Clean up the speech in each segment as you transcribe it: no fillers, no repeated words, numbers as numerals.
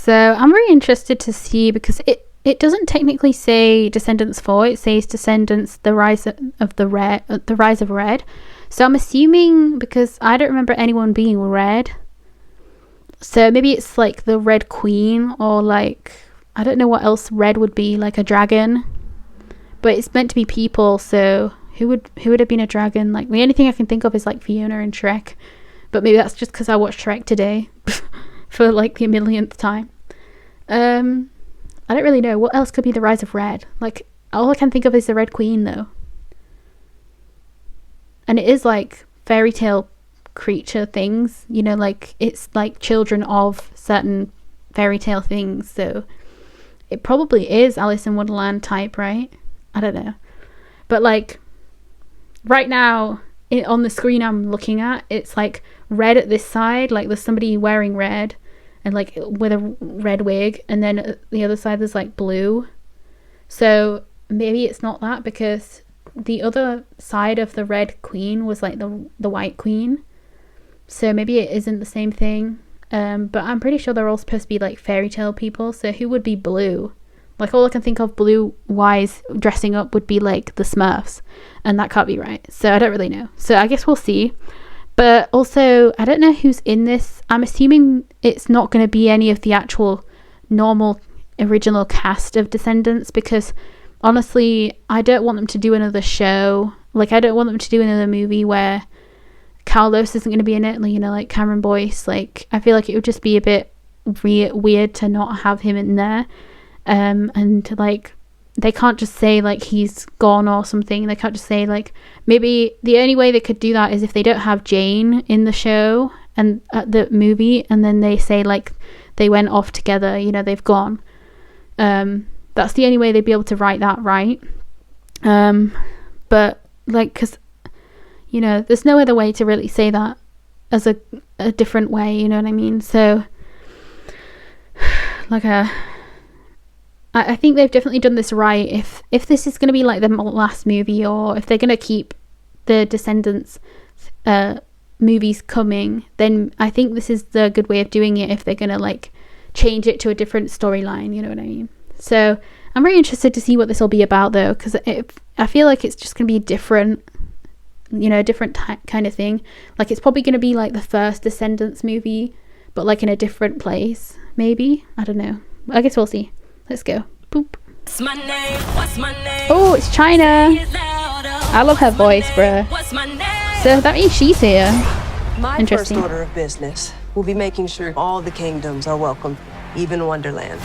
So I'm really interested to see, because it doesn't technically say Descendants 4, it says Descendants the Rise of Red. So I'm assuming, because I don't remember anyone being red, so maybe it's like the Red Queen, or like, I don't know what else red would be, like a dragon. But it's meant to be people, so who would have been a dragon? Like, the only thing I can think of is like Fiona and Shrek. But maybe that's just because I watched Shrek today for like the millionth time. I don't really know. What else could be the Rise of Red? Like, all I can think of is the Red Queen, though. And it is like fairy tale creature things, you know, like it's like children of certain fairy tale things. So it probably is Alice in Wonderland type, right? I don't know. But like right now on the screen I'm looking at, it's like red at this side, like there's somebody wearing red and like with a red wig, and then at the other side there's like blue. So maybe it's not that, because the other side of the Red Queen was like the White Queen. So maybe it isn't the same thing. But I'm pretty sure they're all supposed to be like fairy tale people. So who would be blue? Like, all I can think of blue-wise dressing up would be like the Smurfs, and that can't be right. So I don't really know. So I guess we'll see. But also, I don't know who's in this. I'm assuming it's not going to be any of the actual normal original cast of Descendants, because honestly, I don't want them to do another show. Like, I don't want them to do another movie where Carlos isn't going to be in it, you know, like Cameron Boyce. Like, I feel like it would just be a bit weird to not have him in there. And like, they can't just say like he's gone or something. They can't just say like, maybe the only way they could do that is if they don't have Jane in the show and the movie, and then they say like they went off together, you know, they've gone. That's the only way they'd be able to write that right. But like, because, you know, there's no other way to really say that as a different way, you know what I mean? So like I think they've definitely done this right. If this is going to be like the last movie, or if they're going to keep the Descendants movies coming, then I think this is the good way of doing it, if they're going to like change it to a different storyline, you know what I mean? So I'm really interested to see what this will be about, though, because I feel like it's just going to be different, you know, different kind of thing. Like, it's probably going to be like the first Descendants movie, but like in a different place, maybe. I don't know. I guess we'll see. Let's go. Boop. What's my name? What's my name? Oh, it's China. I love her voice, bruh. So that means she's here. My first order of business will be making sure all the kingdoms are welcome, even Wonderland.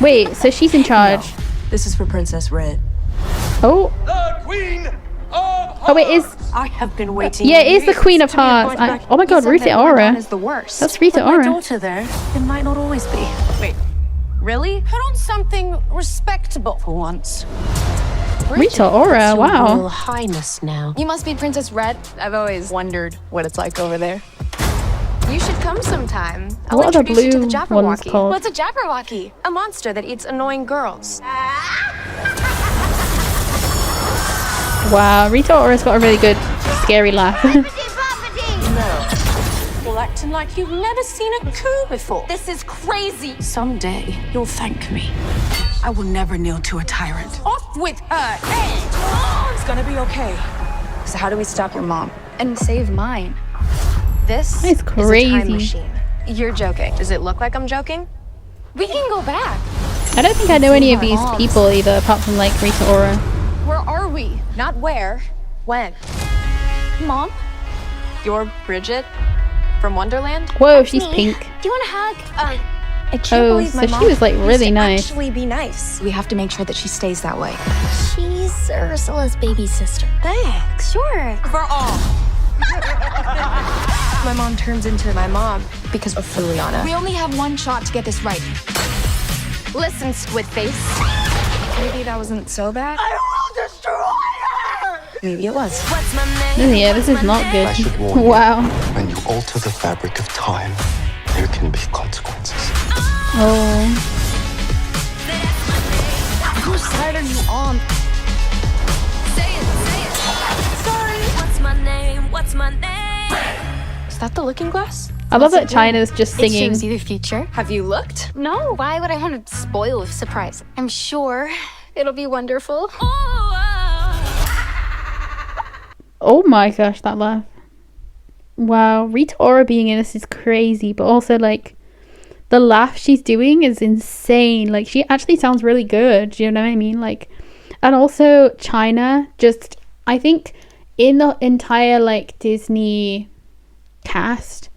Wait, so she's in charge. No, this is for Princess Red. Oh. The Queen of Hearts. Oh, it is. I have been waiting. Yeah, it is the Queen of Hearts. Oh my God, Rita Ora. Is the worst. That's Rita But Ora. my daughter there, it might not always be. Wait, really? Put on something respectable for once. Rita Ora, wow. Royal Highness now. You must be Princess Red. I've always wondered what it's like over there. You should come sometime. I'll What are the introduce you to blue the ones Jabberwocky. called? What's a Jabberwocky? A monster that eats annoying girls. Wow, Rita Ora's got a really good, scary laugh. Well, acting like you've never seen a coup before. This is crazy. Someday, you'll thank me. I will never kneel to a tyrant. Off with her! Hey! It's gonna be okay. So how do we stop your mom? And save mine? This That's is a crazy. time machine. You're joking. Does it look like I'm joking? We can go back. I don't think I know any of these people either, apart from like Rita Ora. Where are we? Not where. When? Mom? You're Bridget from Wonderland? Whoa, That's she's me. pink. Do you want a hug? I can't Oh, believe my so mom she was like used really to nice. Actually, be nice. We have to make sure that she stays that way. She's Ursula's baby sister. Thanks. Sure. For all. My mom turns into my mom because of Juliana. We only have one shot to get this right. Listen, Squid Face. Maybe that wasn't so bad. I will destroy her! Maybe it was. What's my name? Yeah, this is not good. I should warn you. Wow. When you alter the fabric of time, there can be consequences. Oh. Whose side are you on? Say it. Sorry. What's my name? What's my name? Is that the looking glass? I love that China's just It singing. shows you the future. Have you looked? No, why would I want to spoil a surprise? I'm sure it'll be wonderful. Oh my gosh, that laugh. Wow, Rita Ora being in this is crazy, but also like the laugh she's doing is insane. Like she actually sounds really good. Do you know what I mean? Like, and also China, just I think in the entire like Disney cast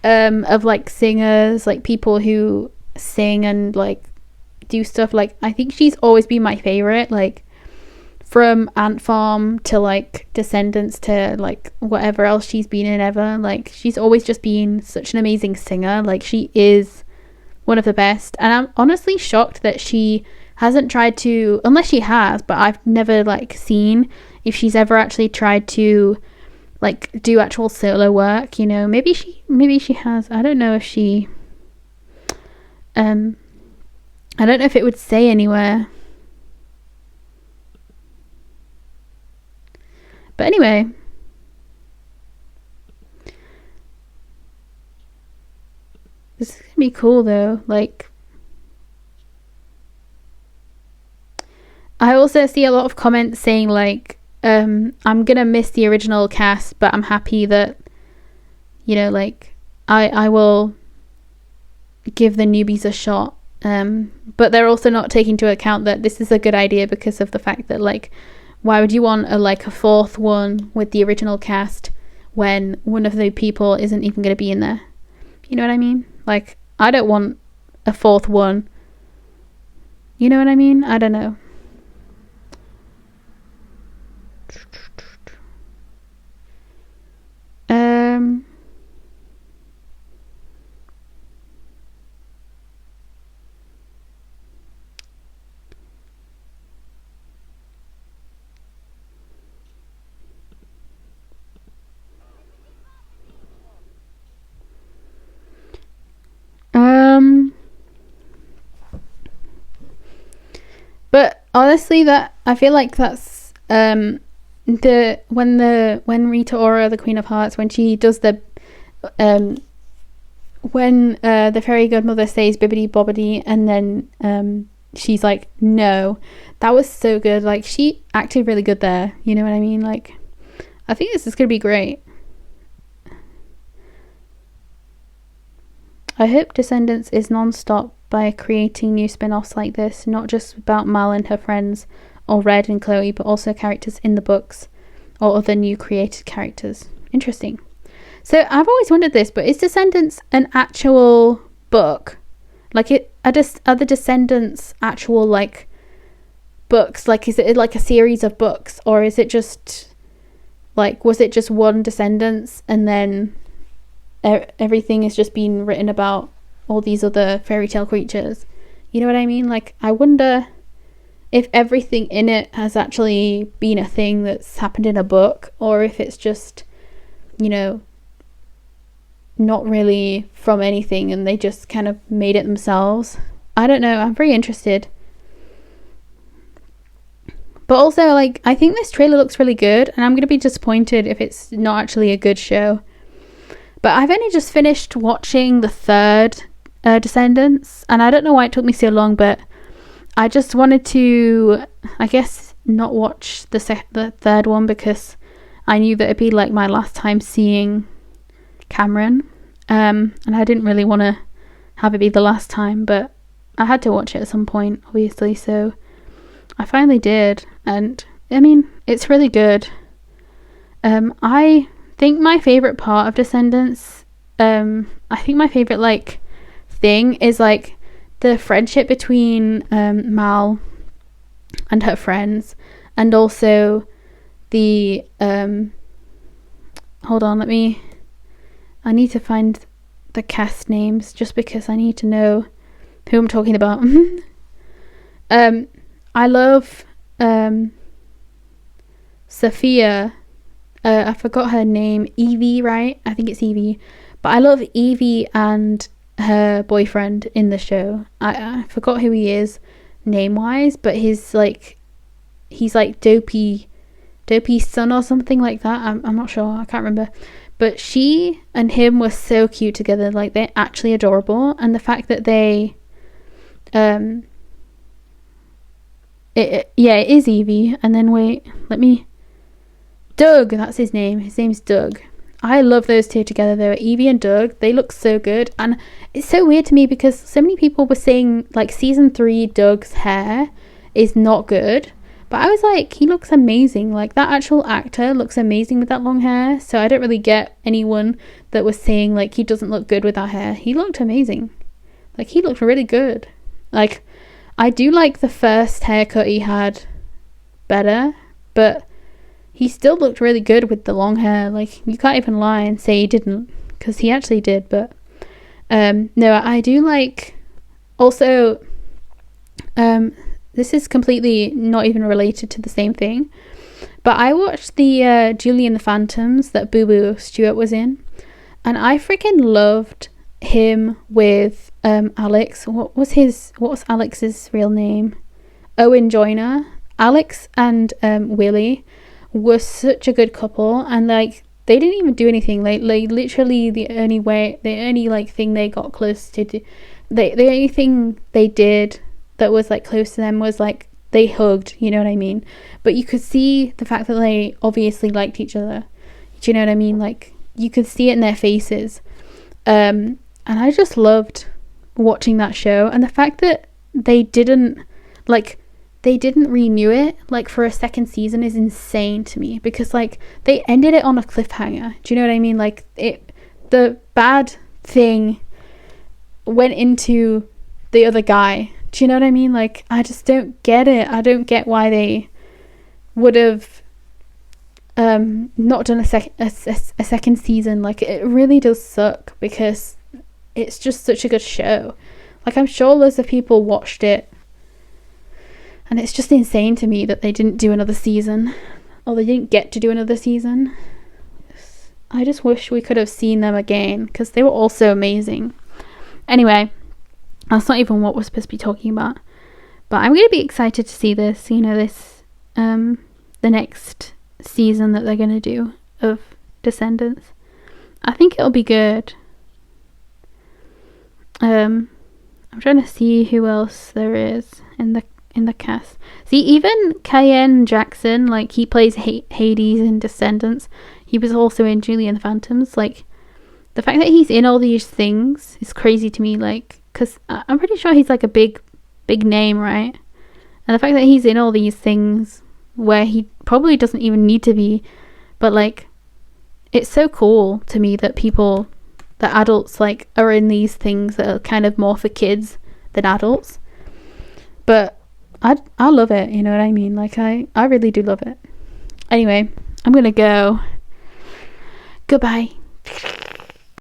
of like singers, like people who sing and like do stuff, like I think she's always been my favorite. Like from Ant Farm to like Descendants to like whatever else she's been in ever, like she's always just been such an amazing singer. Like she is one of the best, and I'm honestly shocked that she hasn't tried to, unless she has, but I've never like seen if she's ever actually tried to like do actual solo work, you know. Maybe she has. I don't know if she I don't know if it would say anywhere. But anyway, this is gonna be cool though. Like, I also see a lot of comments saying like, I'm gonna miss the original cast, but I'm happy that, you know, like I will give the newbies a shot. But they're also not taking into account that this is a good idea because of the fact that like, why would you want a fourth one with the original cast when one of the people isn't even going to be in there? You know what I mean? Like, I don't want a fourth one. You know what I mean? I don't know. But honestly, that I feel like that's when Rita Ora, the Queen of Hearts, when she does the when the fairy godmother says bibbidi bobbidi, and then she's like, no, that was so good. Like, she acted really good there. You know what I mean? Like, I think this is gonna be great. I hope Descendants is non-stop by creating new spin-offs like this, not just about Mal and her friends, or Red and Chloe, but also characters in the books, or other new created characters. Interesting. So I've always wondered this, but is Descendants an actual book? Like, are the Descendants actual, like, books? Like, is it like a series of books, or is it just, like, was it just one Descendants, and then everything is just being written about all these other fairy tale creatures? You know what I mean? Like, I wonder if everything in it has actually been a thing that's happened in a book, or if it's just, you know, not really from anything and they just kind of made it themselves. I don't know. I'm very interested. But also, like, I think this trailer looks really good, and I'm going to be disappointed if it's not actually a good show. But I've only just finished watching the third Descendants, and I don't know why it took me so long, but I just wanted to, I guess, not watch the third one because I knew that it'd be like my last time seeing Cameron, and I didn't really want to have it be the last time, but I had to watch it at some point, obviously, so I finally did, and I mean, it's really good. I think my favorite part of Descendants, I think my favorite like thing is like the friendship between Mal and her friends, and also the hold on, I need to find the cast names just because I need to know who I'm talking about. I love Sophia. I forgot her name. Evie, right? I think it's Evie. But I love Evie and her boyfriend in the show. I forgot who he is name-wise, but he's like Dopey's son or something like that. I'm not sure. I can't remember. But she and him were so cute together. Like, they're actually adorable. And the fact that they it is Evie. And then wait, Doug, that's his name. His name's Doug. I love those two together though. Evie and Doug, they look so good. And it's so weird to me because so many people were saying like season 3 Doug's hair is not good, but I was like, he looks amazing. Like, that actual actor looks amazing with that long hair. So I don't really get anyone that was saying like he doesn't look good with that hair. He looked amazing. Like, he looked really good. Like, I do like the first haircut he had better, but he still looked really good with the long hair. Like, you can't even lie and say he didn't, because he actually did. But no, I do like, also this is completely not even related to the same thing, but I watched the Julie and the Phantoms that Boo Boo Stewart was in, and I freaking loved him with Alex. What was Alex's real name? Owen Joyner. Alex and Willie were such a good couple, and like, they didn't even do anything. Like literally the only like thing they got close to the only thing they did that was like close to them was like they hugged, you know what I mean? But you could see the fact that they obviously liked each other. Do you know what I mean? Like, you could see it in their faces. And I just loved watching that show, and the fact that they didn't renew it like for a second season is insane to me, because like they ended it on a cliffhanger. Do you know what I mean? Like, the bad thing went into the other guy. Do you know what I mean? Like, I just don't get it. I don't get why they would have not done a second season. Like, it really does suck, because it's just such a good show. Like, I'm sure loads of people watched it, and it's just insane to me that they didn't do another season, or they didn't get to do another season. I just wish we could have seen them again, because they were all so amazing. Anyway, that's not even what we're supposed to be talking about, but I'm going to be excited to see this, you know, this the next season that they're going to do of Descendants. I think it'll be good. I'm trying to see who else there is in the cast. See, even Cayenne Jackson, like, he plays Hades in Descendants. He was also in Julie and the Phantoms. Like, the fact that he's in all these things is crazy to me, like, because I'm pretty sure he's like a big name, right? And the fact that he's in all these things where he probably doesn't even need to be, but like, it's so cool to me that adults like are in these things that are kind of more for kids than adults. But I love it, you know what I mean? Like, I really do love it. Anyway, I'm gonna go. Goodbye.